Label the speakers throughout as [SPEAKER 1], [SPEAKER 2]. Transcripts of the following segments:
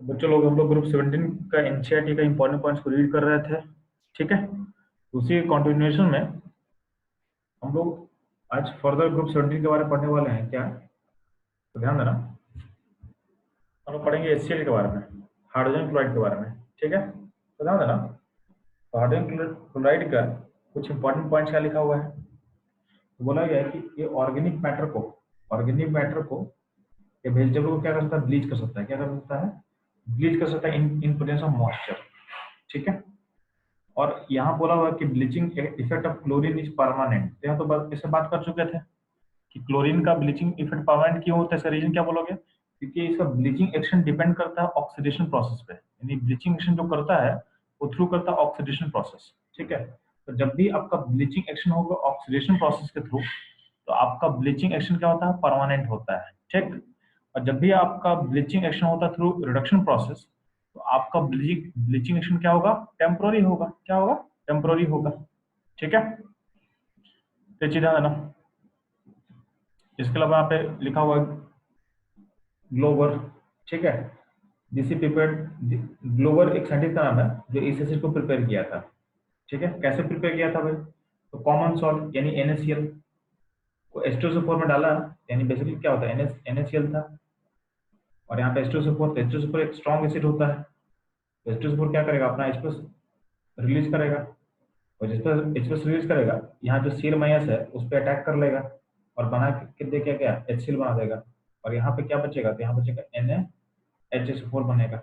[SPEAKER 1] तो बच्चों लोग हम लोग ग्रुप 17 का एनसीईआरटी का इंपॉर्टेंट पॉइंट्स को रीड कर रहे थे। ठीक है, उसी कंटिन्यूएशन में हम लोग आज फर्दर ग्रुप 17 के बारे में पढ़ने वाले हैं क्या। तो ध्यान देना, हम लोग पढ़ेंगे HCl के बारे में, हाइड्रोजन क्लोराइड के बारे में। ठीक है, तो ध्यान देना, तो हाइड्रोजन क्लोराइड का कुछ इंपॉर्टेंट पॉइंट्स क्या लिखा हुआ है। तो बोला गया है कि ये ऑर्गेनिक मैटर को ये वेजिटेबल को क्या कर सकता है, ब्लीच कर सकता है। क्या कर सकता है, ब्लीच कर सकता है इन प्रेजेंस ऑफ मॉइस्चर। ठीक है, और यहाँ बोला हुआ है कि bleaching effect of chlorine is permanent. तो यहाँ तो इससे बात कर चुके थे कि क्लोरीन का ब्लीचिंग इफेक्ट परमानेंट क्यों होता है, इसका रीजन क्या बोलोगे। क्योंकि इसका ब्लीचिंग एक्शन डिपेंड करता है ऑक्सीडेशन प्रोसेस पे, यानी ब्लीचिंग एक्शन जो करता है वो थ्रू करता है ऑक्सीडेशन प्रोसेस। ठीक है, तो जब भी आपका ब्लीचिंग एक्शन होगा ऑक्सीडेशन प्रोसेस के थ्रू, तो आपका ब्लीचिंग एक्शन क्या होता है, परमानेंट होता है। ठीक, और जब भी आपका ब्लीचिंग एक्शन होता है थ्रू रिडक्शन प्रोसेस, तो आपका ब्लीचिंग एक्शन क्या होगा, टेम्पोररी होगा। क्या होगा, टेम्पोररी होगा। ठीक है, तो ये चीज ध्यान देना। इसके अलावा यहाँ पे लिखा हुआ है ग्लोबर। ठीक है, जिसे प्रिपेयर, ग्लोबर एक साइंटिस्ट का नाम है जो इस एसिड को प्रिपेयर किया था। ठीक है, कैसे प्रिपेयर किया था भाई, तो कॉमन सॉल्ट यानी NaCl को H2SO4 में डाला, यानी बेसिकली क्या होता है, NaCl था, और यहाँ पे H2SO4 एक स्ट्रॉन्ग एसिड होता है। तो H2SO4 क्या करेगा, अपना H+ रिलीज करेगा, और जिस पर H+ रिलीज करेगा, यहाँ जो Cl- है उस पर अटैक कर लेगा और बना के दे क्या HCl बना देगा। और यहाँ पे क्या बचेगा, तो यहाँ बचेगा NaHSO4 बनेगा।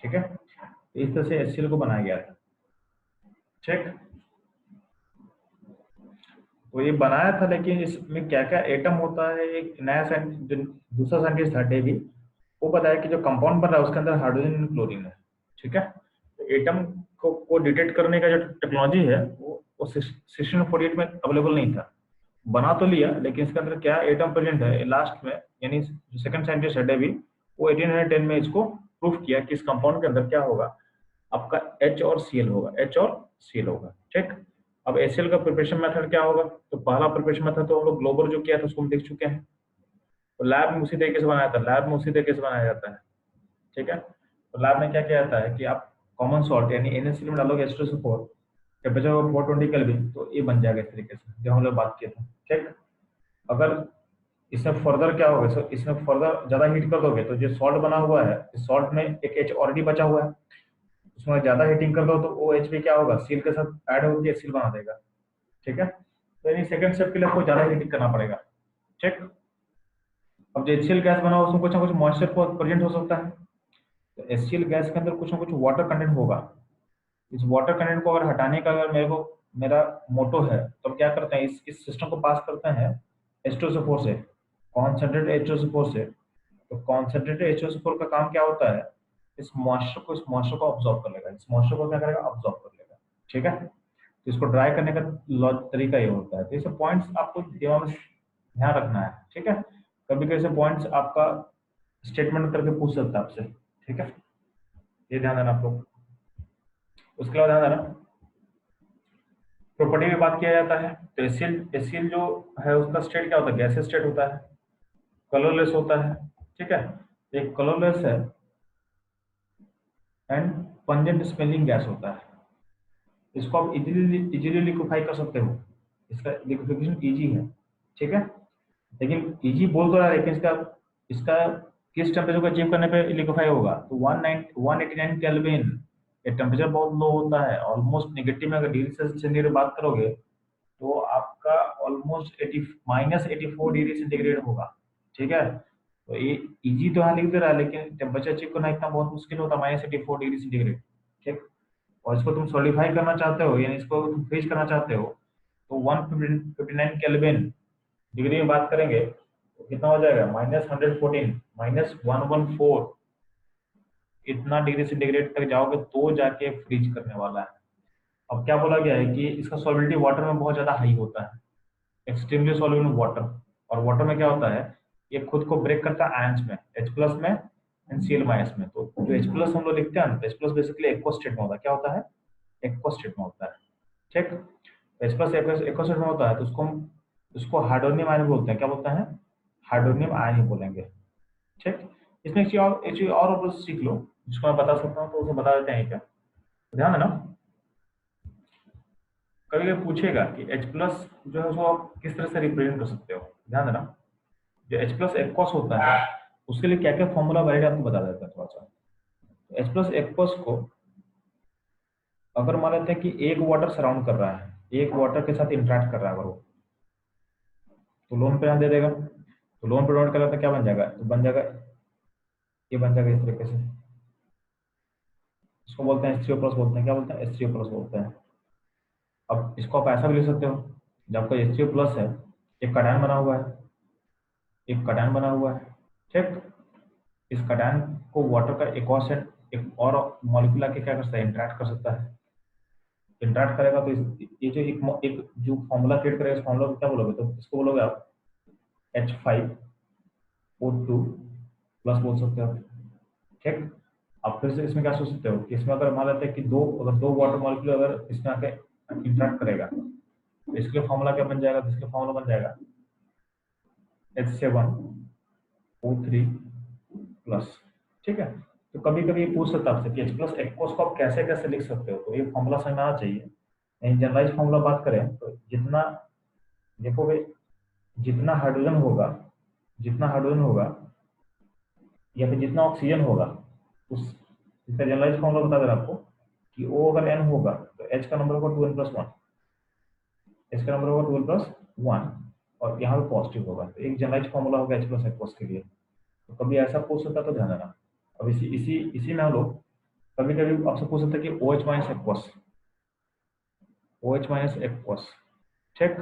[SPEAKER 1] ठीक है, तो इस तरह से HCl को बनाया गया था। ठीक, तो ये बनाया था, लेकिन इसमें क्या क्या एटम होता है, एक नया जो दूसरा साइंटिस्ट था डेवी, वो बताया कि जो कंपाउंड बन रहा है उसके अंदर हाइड्रोजन एंड क्लोरीन है। ठीक है, तो एटम को डिटेक्ट करने का जो टेक्नोलॉजी है वो 1648 में अवेलेबल नहीं था। बना तो लिया, लेकिन इसके अंदर क्या एटम प्रेजेंट है लास्ट में, यानी जो सेकंड साइंटिस्ट है डेवी, वो 1810 में इसको प्रूफ किया कि इस कंपाउंड के अंदर क्या होगा, आपका H और Cl होगा, H और Cl होगा। ठीक, अब HCl का प्रिपरेशन मेथड क्या होगा, तो पहला प्रिपरेशन मेथड तो हम लोग ग्लोबल जो किया था उसको हम देख चुके हैं। तो लैब में उसी तरीके से बनाया था, लैब में उसी तरीके से बनाया जाता है। ठीक है, तो लैब में क्या किया जाता है कि आप कॉमन सॉल्ट यानी NaCl में डालोगे H2SO4, टेम्परेचर हो 420 केल्विन, तो ये बन जाएगा इस तरीके से जो हम लोग बात किए थे। ठीक, अगर इसमें फर्दर क्या होगा, सो इसमें फर्दर ज्यादा हीट कर दोगे तो जो सॉल्ट बना हुआ है, इस सॉल्ट में एक H ऑलरेडी बचा हुआ है, उसमें ज्यादा हीटिंग कर दो तो वो OH भी क्या होगा, सील के साथ ऐड होकर सील बना देगा। ठीक है, तो यानी सेकंड स्टेप के लिए आपको ज्यादा हीटिंग करना पड़ेगा। ठीक, अब जो HCl गैस बना उसमें कुछ ना कुछ मॉइस्चर प्रेजेंट हो सकता है, तो HCl गैस के अंदर कुछ ना कुछ वाटर कंटेंट होगा। इस वाटर कंटेंट को अगर हटाने का अगर मेरा मोटो है, तो हम क्या करते हैं, इस सिस्टम को पास करते हैं H2SO4 से, कॉन्सेंट्रेटेड H2SO4 से। तो कॉन्सेंट्रेटेड H2SO4 का काम क्या होता है, इस मॉइस्चर को ऑब्जॉर्व कर लेगा, इस मॉइस्चर को क्या करेगा, ऑब्जॉर्व कर लेगा। ठीक है, तो इसको ड्राई करने का तरीका ये होता है। तो ये सब पॉइंट्स आपको दिमाग में ध्यान रखना है। ठीक है, कभी कभी से पॉइंट्स आपका स्टेटमेंट करके पूछ सकता है आपसे। ठीक है, ये ध्यान देना आप लोग। उसके बाद ध्यान देना, प्रॉपर्टी में बात किया जाता है, तो एसिल जो है उसका स्टेट क्या होता है, गैसेस स्टेट होता है, कलरलेस होता है। ठीक है, एक कलरलेस है एंड पंजेंट स्मेलिंग गैस होता है। इसको आप इजीली लिक्विफाई कर सकते हो, इसका लिक्विफिकेशन इजी है। ठीक है, लेकिन इजी बोल तो रहा है, लेकिन इसका इसका किस टेम्परेचर को अचीव करने पे लिक्विफाई होगा, तो 189 केल्विन। ये टेम्परेचर बहुत लो होता है, ऑलमोस्ट नेगेटिव में अगर डिग्री सेंटीग्रेड बात करोगे तो आपका ऑलमोस्ट 80 -84 डिग्री सेंटीग्रेड होगा। ठीक है, तो ये इजी तो यहाँ लिख दे रहा है, लेकिन टेम्परेचर अचीव करना इतना बहुत मुश्किल होता है, -84 डिग्री सेंटीग्रेड। ठीक, और इसको तुम सॉलिडिफाई करना चाहते हो, यानी इसको तुम फ्रीज करना चाहते हो, तो 159 केल्विन डिग्री में बात करेंगे तो कितना हो जाएगा, -114, -114, इतना डिग्री सेंटीग्रेड तक जाओगे तो जाके फ्रीज करने वाला है। अब क्या बोला गया है कि इसका सॉलिबिलिटी वाटर में बहुत ज्यादा हाई होता है, एक्सट्रीमली सॉल्युबल इन वाटर। और वाटर में क्या होता है, ये खुद को ब्रेक करता है आयंस में, H+ में एंड Cl- में। तो जो H+ हम लोग लिखते हैं, H+ बेसिकली एक्वा स्टेट में होता है। क्या होता है, एक्वा स्टेट में होता है। ठीक, H+ एक्वा स्टेट में होता है, तो उसको हाइड्रोनियम आयन बोलते हैं। क्या बोलते हैं, हाइड्रोनियम आयन ही बोलेंगे। ठीक, इसमें एक चीज और सीख लो जिसको मैं बता सकता हूँ, तो उसे बता देते हैं क्या। ध्यान देना, कभी कभी पूछेगा कि H प्लस जो है उसको आप किस तरह से रिप्रेजेंट कर सकते हो। ध्यान देना, जो H प्लस एक्वस होता है उसके लिए क्या क्या फॉर्मूला वैलिड आपको बता देता है थोड़ा सा। H प्लस एक्वस को अगर मान लेते हैं कि एक वाटर सराउंड कर रहा है, एक वाटर के साथ इंटरेक्ट कर रहा है अगर वो, तो लोन पे यहाँ दे देगा, तो लोन पे डिनोट करेगा तो क्या बन जाएगा, तो बन जाएगा, ये बन जाएगा इस तरीके से। इसको बोलते हैं H3O प्लस, बोलते हैं क्या बोलते हैं, H3O प्लस बोलते हैं। अब इसको आप ऐसा भी लिख सकते हो, जब आपका H3O प्लस है, एक कटायन बना हुआ है, एक कटायन बना हुआ है, ठीक। इस कटायन को वाटर का एक और मॉलिक्यूल आके क्या कर सकता है, इंटरेक्ट कर सकता है। इंटरेक्ट करेगा तो ये जो एक जो फॉर्मूला क्रिएट करेगा, इस फॉर्मूला को क्या बोलोगे, तो इसको बोलोगे आप H5O2 प्लस बोल सकते हो, ठीक। आप फिर से इसमें क्या सोच सकते हो कि इसमें अगर मान लेते हैं कि दो वाटर मॉलिक्यूल अगर इसमें आके इंटरेक्ट करेगा, तो इसके लिए फॉर्मूला क्या बन जाएगा, तो इसके फॉर्मूला बन जाएगा H7O3 प्लस, ठीक है। तो कभी कभी ये पूछ सकता है आपसे कि H प्लस एक्वस को आप कैसे कैसे लिख सकते हो, तो ये फॉर्मूला समझ में आना चाहिए। जनरलाइज फॉर्मूला बात करें तो जितना देखोगे, जितना हाइड्रोजन होगा, जितना हाइड्रोजन होगा या फिर जितना ऑक्सीजन होगा, उस इसका जनरलाइज फॉर्मूला बता दें आपको कि O अगर N होगा तो H का नंबर होगा 2N+1, H का नंबर होगा 2N+1, और यहाँ पे पॉजिटिव होगा, तो एक जनरलाइज फॉर्मूला होगा H प्लस एक्वस के लिए। तो कभी ऐसा पूछ सकता तो ध्यान देना। अब इसी इसी इसी में हम लोग कभी कभी आपसे पूछ सकते हैं कि OH minus aqueous, OH minus aqueous, ठीक।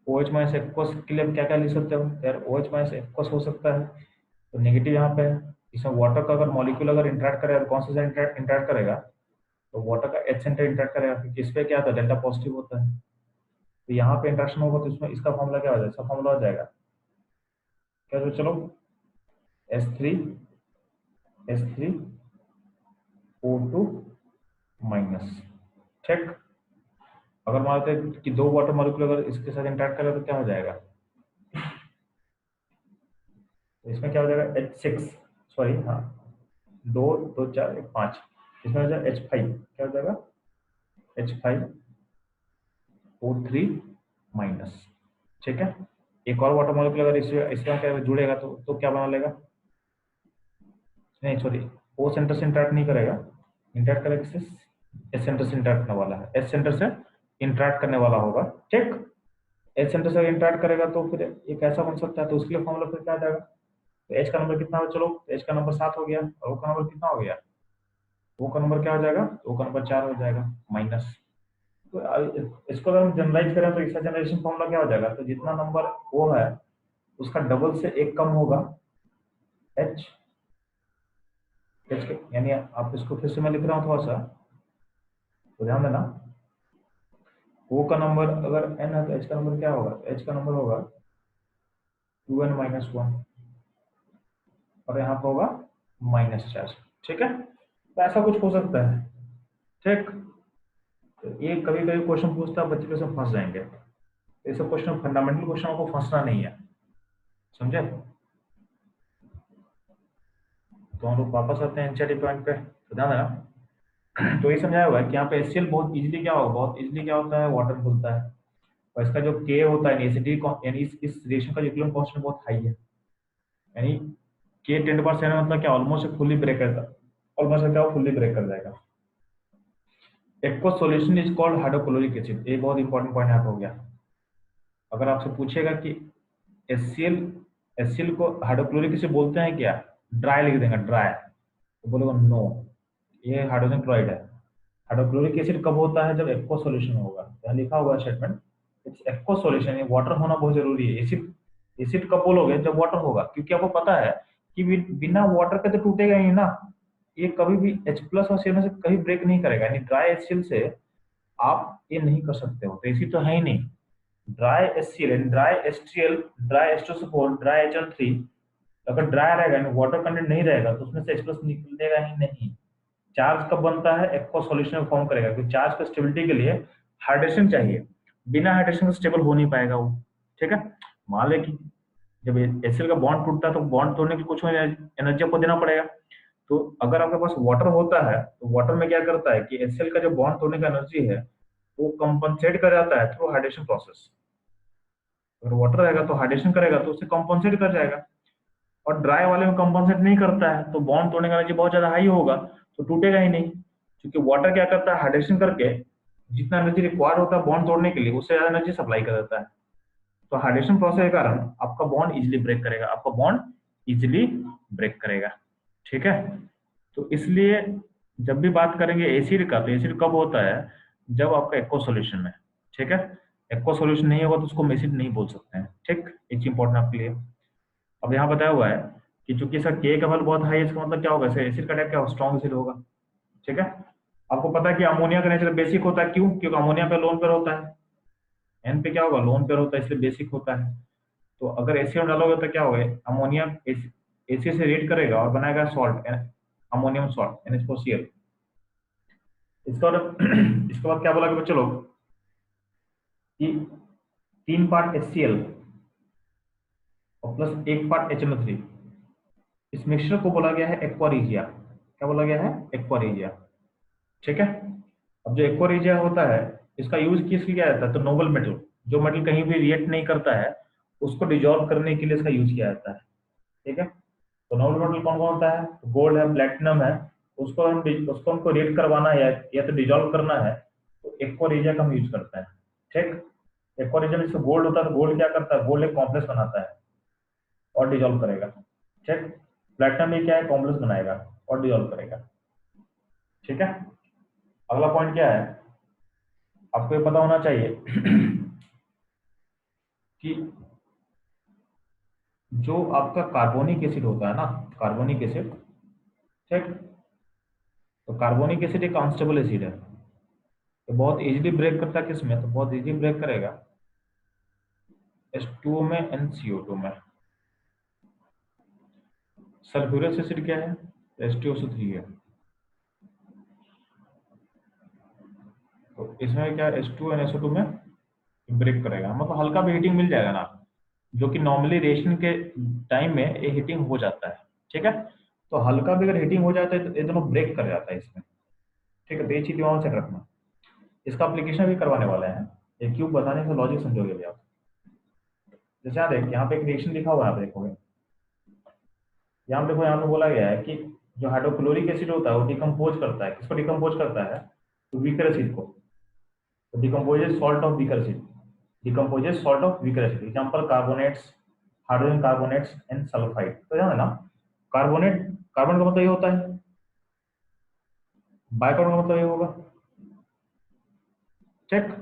[SPEAKER 1] OH माइनस एक्वस के लिए क्या क्या लिख सकते हो यार, OH माइनस एक्वस हो सकता है तो नेगेटिव यहाँ पे है। इसमें वाटर का अगर मॉलिक्यूल अगर इंटरेक्ट करेगा, कौन सा इंटरेक्ट करेगा, तो वाटर का H सेंटर इंटरेक्ट करेगा, क्योंकि इस पे क्या होता है, डेल्टा पॉजिटिव होता है। तो यहाँ पे इंटरेक्शन होगा तो इसमें इसका फॉर्मूला क्या हो जाएगा, इसका फॉर्मूला हो जाएगा क्या, तो चलो H3O2 माइनस, ठीक। अगर मान लेते हैं कि दो वाटर मॉलिक्यूल अगर इसके साथ इंटरेक्ट करेगा तो क्या हो जाएगा, तो इसमें क्या हो जाएगा H6, सॉरी हाँ, 2 2 4 1 5, इसमें हो जाएगा H5, क्या हो जाएगा H5O3 माइनस, ठीक है। एक और वाटर मॉलिक्यूल अगर इसमें क्या जुड़ेगा तो क्या बना लेगा, नहीं सॉरी, O सेंटर से इंटरेक्ट नहीं करेगा, इंटरेक्ट करेगा किससे, S सेंटर से इंटरेक्ट करने वाला है, S सेंटर से इंटरेक्ट करने वाला होगा, ठीक। एच सेंटर से इंटरेक्ट करेगा तो फिर एक ऐसा बन सकता है, तो उसके लिए फॉर्मूला फिर क्या आ जाएगा, तो एच का नंबर कितना हो, चलो एच का नंबर 7 हो गया, और ओ का नंबर कितना हो गया, ओ का नंबर क्या हो जाएगा, ओ का नंबर 4 हो जाएगा माइनस। तो इसको अगर हम जनरलाइज करें तो इसका जनरेशन फॉर्मूला क्या हो जाएगा, तो जितना नंबर ओ है उसका डबल से एक कम होगा एच, एच के, यानी आप इसको फिर से मैं लिख रहा हूँ थोड़ा सा, तो ध्यान देना, ओ का नंबर अगर एन है तो एच का नंबर क्या होगा, एच का नंबर होगा 2N-1, और यहाँ पर होगा -4, ठीक है। तो ऐसा कुछ हो सकता है, ठीक। तो ये कभी कभी क्वेश्चन पूछता है, बच्चे लोग फंस जाएंगे, ये सब क्वेश्चन फंडामेंटल क्वेश्चन को फंसना नहीं है, समझे। तो हम लोग वापस आते हैं एनसीईआरटी पॉइंट पे, तो ध्यान देना। तो ये समझाया हुआ है कि यहाँ पे HCl बहुत इजीली क्या होगा, बहुत इजीली क्या होता है, वाटर खुलता है, और इसका जो K होता है एसिडिटी, यानी इस रिएक्शन का इक्विलिब्रियम कांस्टेंट बहुत हाई है, यानी K 10⁻⁷ मतलब क्या, ऑलमोस्ट फुल्ली ब्रेक करता, ऑलमोस्ट क्या फुल्ली ब्रेक कर जाएगा। Aqueous solution is called hydrochloric acid, ये बहुत इंपॉर्टेंट पॉइंट यहाँ पे हो गया। अगर आपसे पूछेगा कि HCl HCl को हाइड्रोक्लोरिक एसिड बोलते हैं क्या, ड्राई लिख देंगे ड्राई, तो बोलेगा नो, ये हाइड्रोजन क्लोराइड है। हाइड्रोक्लोरिक एसिड कब होता है, जब एक्वस सॉल्यूशन होगा, यहाँ लिखा हुआ स्टेटमेंट, इट्स एक्वस सॉल्यूशन, ये वाटर होना बहुत जरूरी है। एसिड एसिड कब बोलोगे, जब वाटर होगा, क्योंकि आपको पता है कि बिना वाटर के तो टूटेगा ही ना, ये कभी भी H प्लस और Cl से कभी ब्रेक नहीं करेगा, यानी ड्राई HCl से आप ये नहीं कर सकते हो, तो एसिड तो है ही नहीं। Dry HCl, dry H3l, dry H2SO4, dry HL3, अगर ड्राई रहेगा, वाटर कंटेंट नहीं रहेगा, तो उसमें से H प्लस निकलेगा ही नहीं। चार्ज कब बनता है, एक्वस सॉल्यूशन में फॉर्म करेगा, क्योंकि चार्ज का स्टेबिलिटी के लिए हाइड्रेशन चाहिए, बिना हाइड्रेशन के स्टेबल हो नहीं पाएगा वो, ठीक है। मान ले कि जब एसिड का बॉन्ड टूटता है तो बॉन्ड तोड़ने के लिए कुछ एनर्जी आपको देना पड़ेगा। तो अगर आपके पास वाटर होता है तो वाटर में क्या करता है कि एचसीएल का जो बॉन्ड तोड़ने का एनर्जी है वो कंपनसेट कर जाता है थ्रू हाइड्रेशन प्रोसेस। अगर वाटर रहेगा तो हाइड्रेशन करेगा तो उससे कंपनसेट कर जाएगा। और ड्राई वाले में कंपनसेट नहीं करता है तो बॉन्ड तोड़ने का एनर्जी बहुत ज्यादा हाई होगा, तो टूटेगा ही नहीं। क्योंकि वाटर क्या करता है, हाइड्रेशन करके जितना एनर्जी रिक्वायर्ड होता है बॉन्ड तोड़ने के लिए उससे ज्यादा एनर्जी सप्लाई कर देता है। तो हाइड्रेशन प्रोसेस के कारण आपका बॉन्ड इजिली ब्रेक करेगा, आपका बॉन्ड इजिली ब्रेक करेगा। ठीक है। तो इसलिए जब भी बात करेंगे एसिड का, तो एसिड कब होता है, जब आपका एक्वा सॉल्यूशन में। ठीक है। एक्वा सॉल्यूशन नहीं होगा तो उसको हम एसिड नहीं बोल सकते हैं। ठीक, एक चीज इंपॉर्टेंट आपके लिए। अब यहाँ बताया हुआ है कि चूंकि इसका के का वैल्यू बहुत हाई है, इसका मतलब क्या होगा, एसिड का टाइप क्या स्ट्रॉन्ग एसिड होगा। ठीक है। आपको पता है कि अमोनिया का नेचर बेसिक होता है, क्यों? क्योंकि अमोनिया पे लोन पेयर होता है, एन पे क्या होगा, लोन पेयर होता है, इसलिए बेसिक होता है। तो अगर एसिड डालोगे तो क्या होगा, अमोनिया एसिड से रिएक्ट करेगा और बनाएगा सॉल्ट, अमोनियम सॉल्ट NH4Cl। इसका बाद इसके बाद क्या बोला कि बच्चों लोग कि 3 पार्ट HCl और प्लस 1 पार्ट HNO3, इस मिक्सचर को बोला गया है एक्वारिजिया। क्या बोला गया है, एक्वारिजिया। ठीक है। अब जो एक्वारिजिया होता है इसका यूज किस लिए किया जाता है, तो नोबल मेटल, जो मेटल कहीं भी रिएक्ट नहीं करता है उसको डिजोल्व करने के लिए इसका यूज किया जाता है। ठीक है। तो नोबल मेटल कौन कौन होता है, गोल्ड है, प्लेटिनम है। उसको हमको रिएक्ट करवाना है या तो डिजोल्व करना है तो एक्वारिजिया का हम यूज करते हैं। ठीक। एक्वारिजिया में जैसे गोल्ड होता है तो गोल्ड क्या करता है, गोल्ड एक कॉम्प्लेक्स बनाता है और डिजोल्व करेगा। ठीक। प्लेटिनम में क्या है, कॉम्प्लेक्स बनाएगा और डिजोल्व करेगा। ठीक है। अगला पॉइंट क्या है, आपको ये पता होना चाहिए कि जो आपका कार्बोनिक एसिड होता है ना, कार्बोनिक एसिड, ठीक, तो कार्बोनिक एसिड एक अनस्टेबल एसिड है। तो बहुत इजीली ब्रेक करता है किसमें, तो बहुत इजीली ब्रेक करेगा H2O में, NCO2 में। सल्फ्यूरिक एसिड क्या है, H2SO3 है। तो इसमें क्या H2NSO2 में ब्रेक करेगा, मतलब हल्का भी हीटिंग मिल जाएगा ना, जो कि नॉर्मली रिएक्शन के टाइम में ये हीटिंग हो जाता है। ठीक है। तो हल्का भी अगर हीटिंग हो जाता है तो ये दोनों ब्रेक कर जाता है इसमें। ठीक है। तो ये चीज वहां से रखना, इसका एप्लीकेशन भी करवाने वाले हैं। ये क्यों बताने से लॉजिक समझोगे भी आप। जैसे यहाँ देख, यहाँ पे एक रिएक्शन लिखा हुआ है, आप देखोगे यहाँ पे देखो, यहाँ पे बोला गया है कि जो हाइड्रोक्लोरिक एसिड होता है वो डिकम्पोज करता है, किसको डिकम्पोज करता है, तो वीकर एसिड को। तो decomposes salt of weaker acid, decomposes salt of weaker acid, example carbonates, hydrogen carbonates and sulphide. तो ध्यान देना, कार्बोनेट, कार्बन का मतलब ये होता है, बाइकार्बन का मतलब ये होगा। ठीक।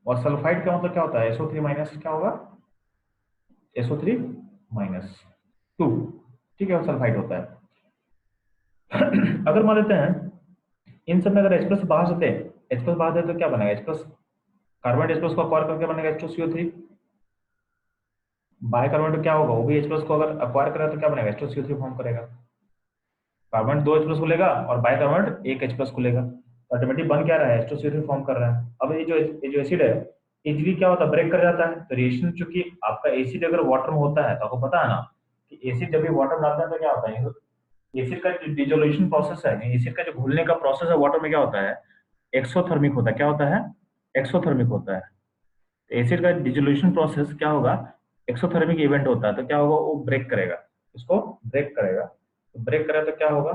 [SPEAKER 1] और सल्फाइड का मतलब क्या होता है, SO3 माइनस क्या होगा, SO3 माइनस 2। ठीक है, वो सल्फाइड होता है। अगर मान लेते हैं इन सब में अगर H प्लस बाहर से थे, H प्लस बाहर थे तो क्या बनेगा, H plus, carbon H plus को अक्वायर करके बनेगा H2CO3। बाय कार्बन तो क्या होगा, वो भी H प्लस को अगर अक्वायर करेगा तो क्या बनेगा, H2CO3 फॉर्म करेगा। कार्बन 2 H प्लस को लेगा और बाय कार्बन 1 H प्लस को लेगा, ऑटोमेटिक बन क्या रहा है, H2CO3 फॉर्म कर रहा है। अब ये जो एसिड है इजीली क्या होता है, ब्रेक कर जाता है। तो रिएक्शन चूंकि आपका एसिड अगर वाटर में होता है तो आपको पता है ना कि एसिड जब भी वाटर में डालता है तो क्या होता है, एसिड का जो डिजोल्यूशन प्रोसेस है, एसिड का जो घुलने का प्रोसेस है वाटर में, क्या होता है, एक्सोथर्मिक होता है। क्या होता है, एक्सोथर्मिक होता है। एसिड का डिजोल्यूशन प्रोसेस क्या होगा, एक्सोथर्मिक इवेंट होता है। तो क्या होगा, वो ब्रेक करेगा, इसको ब्रेक करेगा। तो ब्रेक करेगा तो क्या होगा,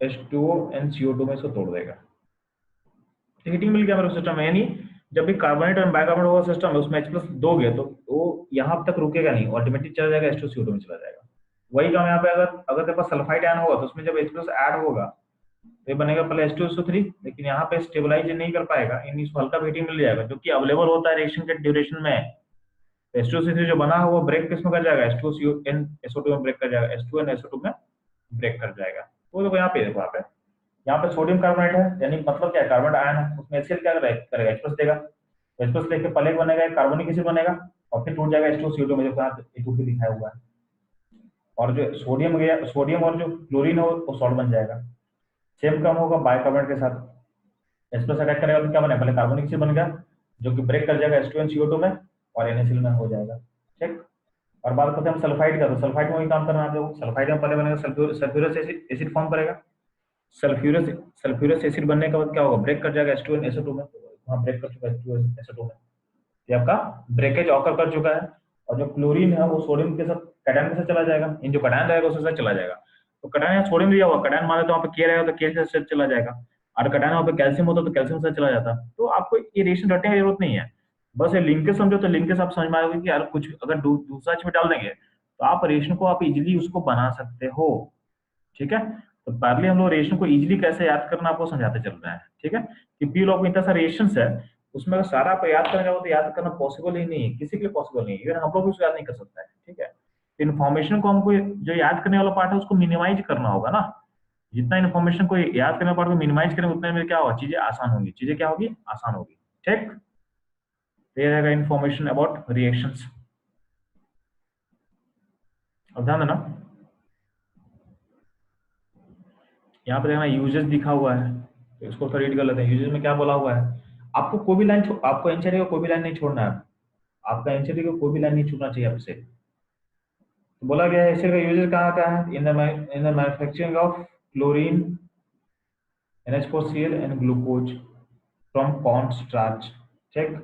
[SPEAKER 1] H2O NCO2 में इसको तोड़ देगा। हीटिंग मिल गया मेरे सिस्टम में, यानी जब भी कार्बोनेट और बाइकार्बोनेट होगा सिस्टम में उसमें H प्लस दोगे तो वो यहाँ तक रुकेगा नहीं, ऑटोमेटिक चला जाएगा H2CO2 में चला जाएगा। वही काम यहाँ पे, अगर अगर तेरे पास सल्फाइड आयन होगा तो उसमें जब H प्लस ऐड होगा तो ये बनेगा पहले H2SO3, लेकिन यहाँ पे स्टेबलाइज नहीं कर पाएगा, इन इसको हल्का हीटिंग मिल जाएगा जो कि अवेलेबल होता है रिएक्शन के ड्यूरेशन में। H2SO3 जो बना है वो ब्रेक किसमें कर जाएगा, H2NSO2 में ब्रेक कर जाएगा, H2NSO2 में ब्रेक कर जाएगा। वो देखो यहाँ पे, देखो यहाँ पे सोडियम कार्बोनेट है, यानी मतलब क्या है, कार्बन आयन है, उसमें HCl क्या करेगा, H प्लस देगा। H प्लस लेके पहले बनेगा कार्बोनिक एसिड बनेगा और फिर टूट जाएगा H2CO2 में, जो यहाँ H2 दिखाया हुआ है। और जो सोडियम गया, सोडियम और जो क्लोरीन है वो सॉल्ट बन जाएगा। सेम काम होगा बाइकार्बोनेट के साथ, H प्लस अटैक करेगा तो क्या बनेगा, पहले कार्बोनिक एसिड बन गया जो कि ब्रेक कर जाएगा H2NCO2 में और NaCl में हो जाएगा। ठीक। और बात करते हैं हम सल्फाइड का, तो सल्फाइड में वही काम करना है आप लोगों को। सल्फाइड में पहले बनेगा सल्फ्यूरस एसिड फॉर्म करेगा। सल्फ्यूरस सल्फ्यूरस एसिड बनने के बाद क्या होगा, ब्रेक कर जाएगा H2NSO2 में, वहाँ ब्रेक कर चुका है H2SO2 में, ये आपका ब्रेकेज ऑकर कर चुका है। और जो क्लोरीन है वो सोडियम के साथ कैटायन के साथ चला जाएगा, इन जो कैटायन रहेगा उसके साथ चला जाएगा। तो कैटायन सोडियम दिया हुआ, कैटायन मान लो तो वहाँ पे के रहेगा तो के के साथ चला जाएगा, और कैटायन वहाँ पे कैल्शियम होता तो कैल्शियम के साथ चला जाता। तो आपको ये रिएक्शन रटने की जरूरत नहीं है, बस ये लिंकेज समझो तो लिंकेज आप समझ में आएगा कि यार कुछ अगर दूसरा चीज में डाल देंगे तो आप रिएक्शन को आप इजीली उसको बना सकते हो। ठीक है, तो पहले हम लोग रिएक्शन को इजीली कैसे याद करना आपको समझाते चल रहे हैं। ठीक है, कि पी लॉग में इतना सारा रिएक्शंस है, उसमें अगर सारा आपको याद करना जाओ तो याद करना पॉसिबल ही नहीं है, किसी के लिए पॉसिबल नहीं है, इवन हम लोग भी उसको याद नहीं कर सकता है। ठीक है, इन्फॉर्मेशन को हमको जो याद करने वाला पार्ट है उसको मिनिमाइज करना होगा ना। जितना इन्फॉर्मेशन को याद करने वाला पार्ट को मिनिमाइज करेंगे उतने में क्या होगा, चीजें आसान होंगी, चीजें क्या होगी, आसान होगी। ठीक, तो ये रहेगा इन्फॉर्मेशन अबाउट रिएक्शंस। अब ध्यान देना, यहाँ पे देखना यूजेस दिखा हुआ है, तो इसको थोड़ा रीड कर लेते हैं। यूजेस में क्या बोला हुआ है, आपको कोई भी लाइन, आपको एनसीईआरटी का कोई भी लाइन नहीं छोड़ना है, आपका एनसीईआरटी का कोई भी लाइन नहीं छूटना चाहिए आपसे। तो बोला गया है इसका यूजेस कहाँ का है, in the manufacturing of chlorine NH4Cl and glucose from corn starch. ठीक,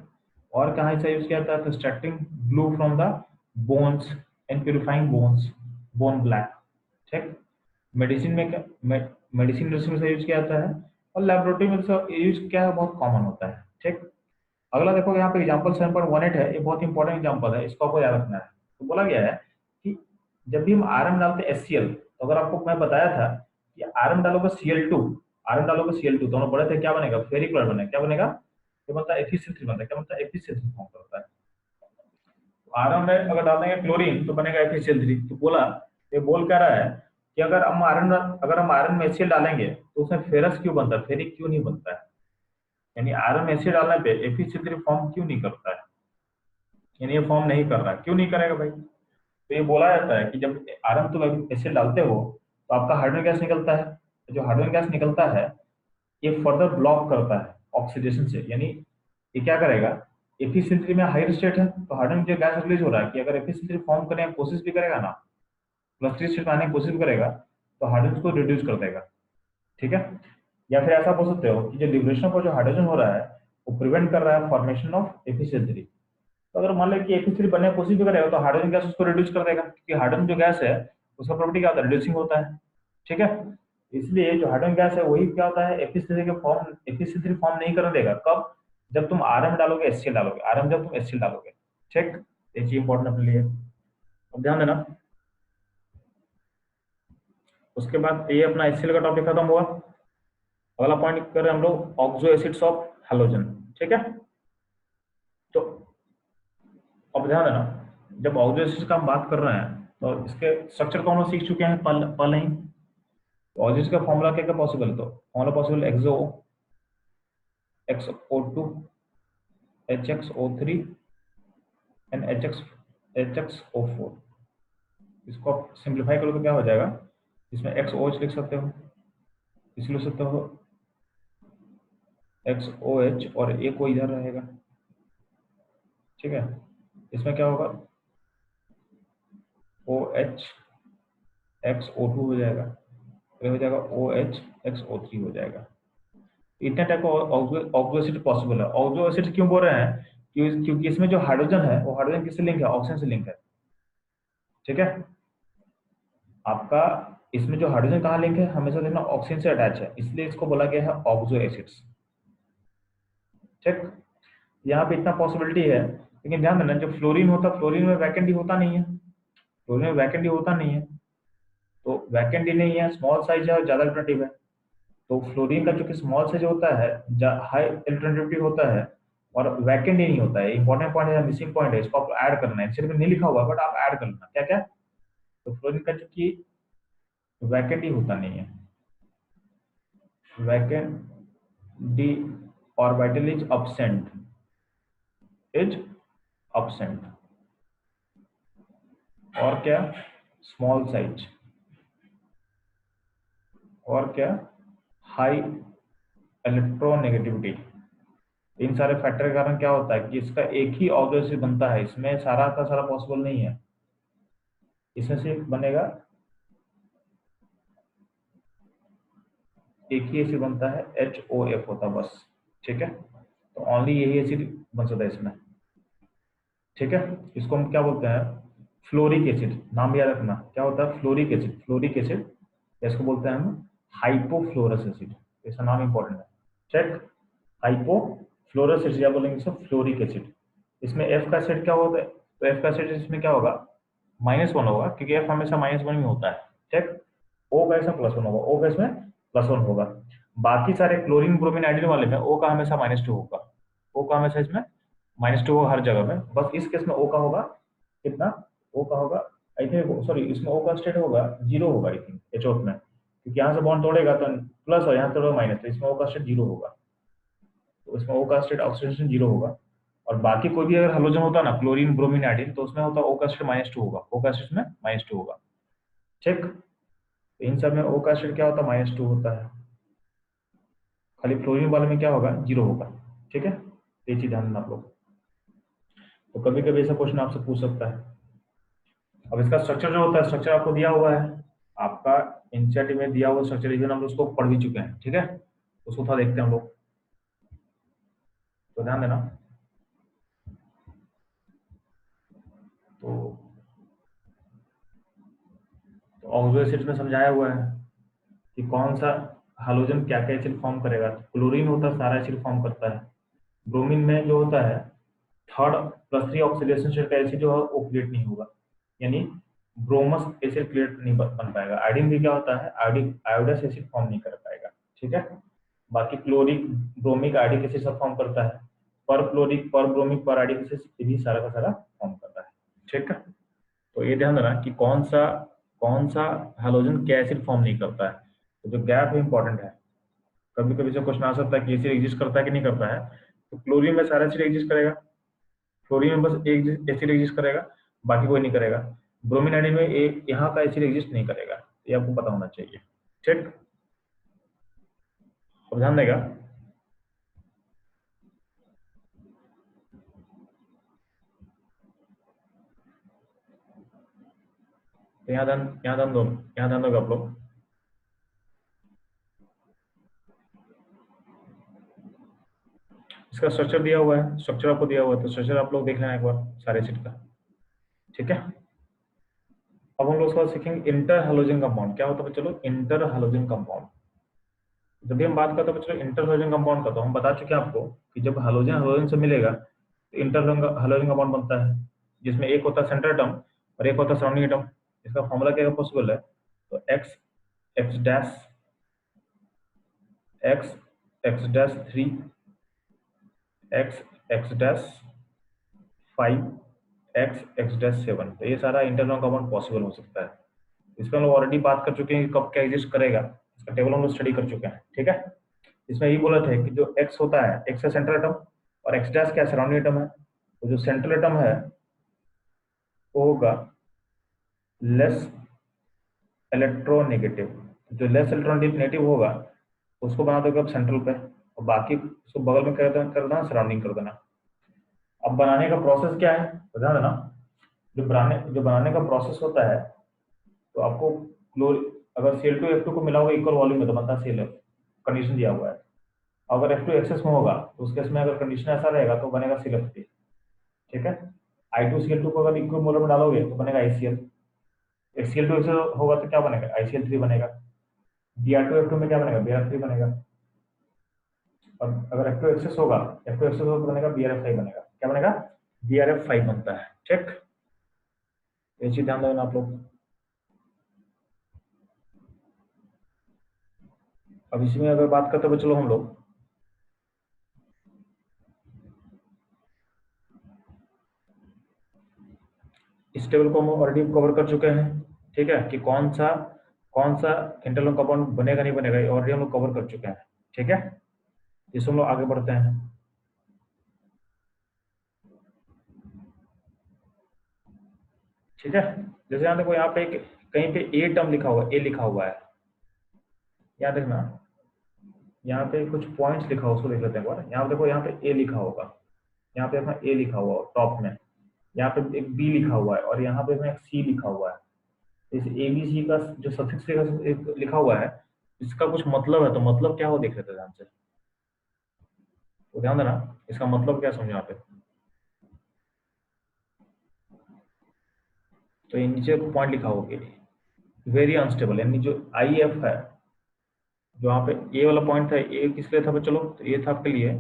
[SPEAKER 1] और कहाँ इसका यूज किया जाता है, extracting glue from the bones and purifying bones, bone black. ठीक, मेडिसिन में क्या, मेडिसिन इंडस्ट्री में से यूज किया जाता है, और लेबोरेटरी में तो यूज क्या है, बहुत कॉमन होता है। ठीक, अगला देखो यहाँ पे एग्जांपल 7.18 है, ये बहुत इंपॉर्टेंट एग्जांपल है, इसको आपको याद रखना है। तो बोला गया है कि जब भी हम आरएम डालते हैं HCl, तो अगर आपको मैं बताया था कि आरएम डालोगे Cl2, आरएम डालोगे Cl2 तो हम पढ़े थे क्या बनेगा, फेरिक क्लोराइड बनेगा, क्या बनेगा, ये बनता है FeCl3 बनता है, क्या बनता है, FeCl3 फॉर्म करता है। आरएन में अगर डाल देंगे क्लोरीन तो बनेगा FeCl3। तो बोला, ये बोल क्या रहा है कि अगर हम आयरन में HCl डालेंगे तो उसमें फेरस क्यों बनता है, फेरिक क्यों नहीं बनता है, यानी आयरन में HCl डालने पे FeCl3 फॉर्म क्यों नहीं करता है, यानी ये फॉर्म नहीं कर रहा है, क्यों नहीं करेगा भाई। तो ये बोला जाता है कि जब आयरन तुम HCl डालते हो तो आपका हाइड्रोजन गैस निकलता है, तो जो हाइड्रोजन गैस निकलता है ये फर्दर ब्लॉक करता है ऑक्सीडेशन से, यानी ये क्या करेगा, FeCl3 में हाई स्टेट है तो हाइड्रोजन जो गैस रिलीज हो रहा है कि अगर FeCl3 फॉर्म करने की कोशिश भी करेगा ना, प्लस 3 स्टेट में आने की कोशिश भी करेगा तो हाइड्रोजन को रिड्यूस कर देगा। ठीक है, या फिर ऐसा बोल सकते हो कि जो लिबरेशन पर जो हाइड्रोजन हो रहा है वो प्रिवेंट कर रहा है फॉर्मेशन ऑफ FeCl3। तो अगर मान लें कि FeCl3 बनने की कोशिश भी करेगा तो हाइड्रोजन गैस उसको रिड्यूस कर देगा, क्योंकि हाइड्रोजन जो गैस है उसका प्रॉपर्टी क्या होता है, रिड्यूसिंग होता है। ठीक है, इसलिए जो हाइड्रोजन गैस है वही क्या होता है, FeCl3 फॉर्म नहीं करने देगा, कब, जब तुम आरएम डालोगे HCl डालोगे, आरएम जब तुम HCl डालोगे। ठीक, ये चीज इंपॉर्टेंट अपने लिए, अब ध्यान देना। उसके बाद ये अपना HCl का टॉपिक खत्म हुआ। अगला पॉइंट कर रहे हैं हम लोग ऑक्सो एसिड्स ऑफ हैलोजन। ठीक है, तो अब ध्यान देना, जब ऑक्सो एसिड्स का हम बात कर रहे हैं तो इसके स्ट्रक्चर को हम लोग सीख चुके हैं पहले ही। ऑक्सो एसिड्स का फॉर्मूला क्या क्या पॉसिबल है, तो formula possible exo XO2 HXO3 and HXO4। इसको आप सिंप्लीफाई करो तो क्या हो जाएगा, इसमें XOH लिख सकते हो, इसलिए लिख सकते हो XOH और एक को इधर रहेगा। ठीक है, इसमें क्या होगा, OH XO2 हो जाएगा, फिर हो जाएगा OH XO3 हो जाएगा। इतने टाइप का ऑक्सो एसिड पॉसिबल है। ऑक्सो एसिड क्यों बोल रहे हैं, क्योंकि इसमें जो हाइड्रोजन है वो हाइड्रोजन किससे लिंक है, ऑक्सीजन से लिंक है। ठीक है, आपका इसमें जो हाइड्रोजन कहाँ लिंक है, हमेशा देखना ऑक्सीजन से अटैच है, इसलिए इसको बोला गया है ऑक्सो एसिड्स। ठीक, यहाँ पे इतना पॉसिबिलिटी है, लेकिन ध्यान देना जो फ्लोरीन होता है, फ्लोरीन में वैकेंट होता नहीं है, फ्लोरीन में वैकेंट होता नहीं है, तो वैकेंट ही नहीं है, स्मॉल साइज है और ज्यादा अल्टरनेटिव है। तो फ्लोरीन का चूंकि स्मॉल साइज होता है, हाई अल्टरनेटिव होता है और वैकेंट ही नहीं होता है, इंपॉर्टेंट पॉइंट है, मिसिंग पॉइंट है, इसको आपको ऐड करना है, सिर्फ नहीं लिखा हुआ बट आप ऐड कर लेना क्या क्या। तो फ्लोरीन का चूंकि वैकेंट ही होता नहीं है, vacant D orbital is absent, is absent, और क्या, स्मॉल साइज, और क्या, हाई इलेक्ट्रोनेगेटिविटी। इन सारे फैक्टर के कारण क्या होता है कि इसका एक ही ऑक्सो एसिड बनता है, इसमें सारा का सारा पॉसिबल नहीं है। इसमें सिर्फ बनेगा एक ही एसिड बनता है, HOF होता है बस। ठीक है, तो ओनली यही एसिड बन सकता है इसमें। ठीक है, इसको हम क्या बोलते हैं, फ्लोरिक एसिड। नाम याद रखना, क्या होता है, फ्लोरिक एसिड। फ्लोरिक एसिड, इसको बोलते हैं हम हाइपोफ्लोरस एसिड। इसका नाम इंपॉर्टेंट है, चेक। हाइपोफ्लोरस एसिड या बोलेंगे इसको फ्लोरिक एसिड। इसमें एफ का एसिड क्या होता है, तो एफ का एसिड इसमें क्या होगा, -1 होगा, क्योंकि एफ हमेशा -1 में होता है। ठीक, ओ का इसमें +1 होगा, ओ का इसमें +1 होगा। बाकी सारे क्लोरीन ब्रोमीन आयोडीन वाले में ओ का हमेशा -2 होगा। ओ का हमेशा इसमें -2 होगा हर जगह में। बस इस केस में ओ का होगा कितना, ओ का होगा आई थिंक, सॉरी, इसमें ओ का स्टेट होगा 0 होगा आई थिंक, एचओफ में, क्योंकि यहाँ से बॉन्ड तोड़ेगा तो प्लस और यहाँ तोड़ेगा माइनस, तो इसमें ओ का स्टेट 0 होगा। तो इसमें ओ का स्टेट ऑक्सीडेशन 0 होगा। और बाकी कोई भी अगर हेलोजन होता ना, क्लोरीन ब्रोमीन आयोडीन, तो उसमें होता ओ का स्टेट -2 होगा, ओ का स्टेट में -2 होगा। ठीक, तो इन सब में ओ का स्टेट क्या होता है, -2 होता है। खाली फ्लोरीन वाले में क्या होगा, 0 होगा। ठीक है, ये चीज ध्यान देना आप लोग। तो कभी कभी ऐसा क्वेश्चन आपसे पूछ सकता है। अब इसका स्ट्रक्चर जो होता है, स्ट्रक्चर आपको दिया हुआ है, आपका एनसीईआरटी में दिया हुआ स्ट्रक्चर, इवन हम उसको पढ़ भी चुके हैं। ठीक है, उसको थोड़ा देखते हैं हम लोग, तो ध्यान देना। तो ऑक्सो एसिड में समझाया हुआ है कि कौन सा हाइड्रोजन क्या क्या एसिड फॉर्म करेगा। क्लोरीन होता है सारा एसिड फॉर्म करता है। ब्रोमीन में जो होता है थर्ड +3 ऑक्सीडेशन स्टेट का एसिड जो है वो क्रिएट नहीं होगा, यानी ब्रोमस एसिड क्रिएट नहीं बन पाएगा। आयोडीन भी क्या होता है, आयोडस एसिड फॉर्म नहीं कर पाएगा। ठीक है, बाकी क्लोरिक ब्रोमिक आयोडिक एसिड सब फॉर्म करता है। पर क्लोरिक पर ब्रोमिक पर आयोडिक एसिड ये भी सारा का सारा फॉर्म करता है। ठीक है, तो ये ध्यान रखना कि कौन सा हैलोजन क्या एसिड फॉर्म नहीं करता है। तो जो गैप है इंपॉर्टेंट है। कभी कभी जो क्वेश्चन आ सकता है कि एसिड एग्जिस्ट करता है कि नहीं करता है, तो क्लोरीन में सारा एसिड एग्जिस्ट करेगा, फ्लोरीन में बस एक एसिड एग्जिस्ट करेगा, बाकी कोई नहीं करेगा। ब्रोमीन आयोडीन में एक यहाँ का एसिड एग्जिस्ट नहीं करेगा, ये आपको पता होना चाहिए। ठीक, और ध्यान देगा। तो यहाँ ध्यान दोगे आप लोग। इसका स्ट्रक्चर दिया हुआ है, स्ट्रक्चर आपको दिया हुआ है, तो स्ट्रक्चर आप लोग देख लेना एक बार सारे एसिड का। ठीक है, अब हम लोग उसके बाद सीखेंगे इंटर हैलोजन कंपाउंड क्या होता है। चलो, इंटर हैलोजन कंपाउंड, जब भी हम बात करते हैं बच्चों इंटर हैलोजन कंपाउंड का, तो हम बता चुके हैं आपको कि जब हैलोजन हैलोजन से मिलेगा तो इंटर हैलोजन कंपाउंड बनता है, जिसमें एक होता है सेंटर एटम और एक होता है सराउंडिंग एटम। इसका फॉर्मूला क्या पॉसिबल है, तो x x dash x x dash 3 x x dash 5 x x dash 7, तो ये सारा इंटरनल कंपाउंड पॉसिबल हो सकता है। इसमें हम लोग ऑलरेडी बात कर चुके हैं कि कब क्या एग्जिस्ट करेगा, इसका टेबल हम लोग स्टडी कर चुके हैं। ठीक है, इसमें ये बोला था कि जो एक्स होता है, एक्स है सेंट्रल एटम और एक्स डैश क्या सराउंडिंग एटम है। तो जो सेंट्रल एटम है वो होगा लेस इलेक्ट्रोनेगेटिव, जो लेस इलेक्ट्रोनेगेटिव होगा उसको बना दोगे आप सेंट्रल पे, और बाकी उसको बगल में कर देना सराउंडिंग कर देना। अब बनाने का प्रोसेस क्या है, तो ध्यान देना। जो बनाने का प्रोसेस होता है, तो आपको क्लोर अगर Cl2F2 को मिला होगा इक्वल वॉल्यूम में तो बनता है ClF, कंडीशन दिया हुआ है। अगर F2 एक्सेस में होगा तो उस केस में अगर कंडीशन ऐसा रहेगा तो बनेगा ClF3। ठीक है, I2Cl2 को अगर इक्वल मोलर में डालोगे तो बनेगा ICl। Cl2 एक्सेस होगा तो क्या बनेगा, ICl3 बनेगा। Br2F2 में क्या बनेगा, Br3 बनेगा। और अगर F2 एक्सेस होगा तो बनेगा BrF5 बनेगा। क्या बनेगा, BrF5 बनता है। ठीक, ये चीज ध्यान देना आप लोग। अब इसमें अगर बात करते हैं चलो हम लोग, इस टेबल को हम ऑलरेडी कवर कर चुके हैं। ठीक है, कि कौन सा इंटरनल कंपाउंड बनेगा नहीं बनेगा, ये ऑलरेडी हम लोग कवर कर चुके हैं। ठीक है, इससे हम लोग आगे बढ़ते हैं। ठीक है, जैसे यहाँ देखो, यहाँ पे कहीं पे ए टर्म लिखा हुआ है, ए लिखा हुआ है, यहाँ देखना, यहाँ पे कुछ पॉइंट्स लिखा हुआ, उसको देख लेते हैं एक बार। यहाँ पे देखो, यहाँ पे ए लिखा होगा, यहाँ पे अपना ए लिखा हुआ टॉप में, यहाँ पे एक बी लिखा हुआ है और यहाँ पे एक सी लिखा हुआ है। इस एबीसी का जो सफिक्स लिखा हुआ है, इसका कुछ मतलब है, तो मतलब क्या हो देख लेते हैं ध्यान से। तो ध्यान देना, इसका मतलब क्या समझो यहाँ पे। तो ये नीचे पॉइंट लिखा होगा वेरी अनस्टेबल, यानी जो आई एफ है, जो यहाँ पे ए वाला पॉइंट था, ए किस लिए था, चलो तो ये था आपके लिए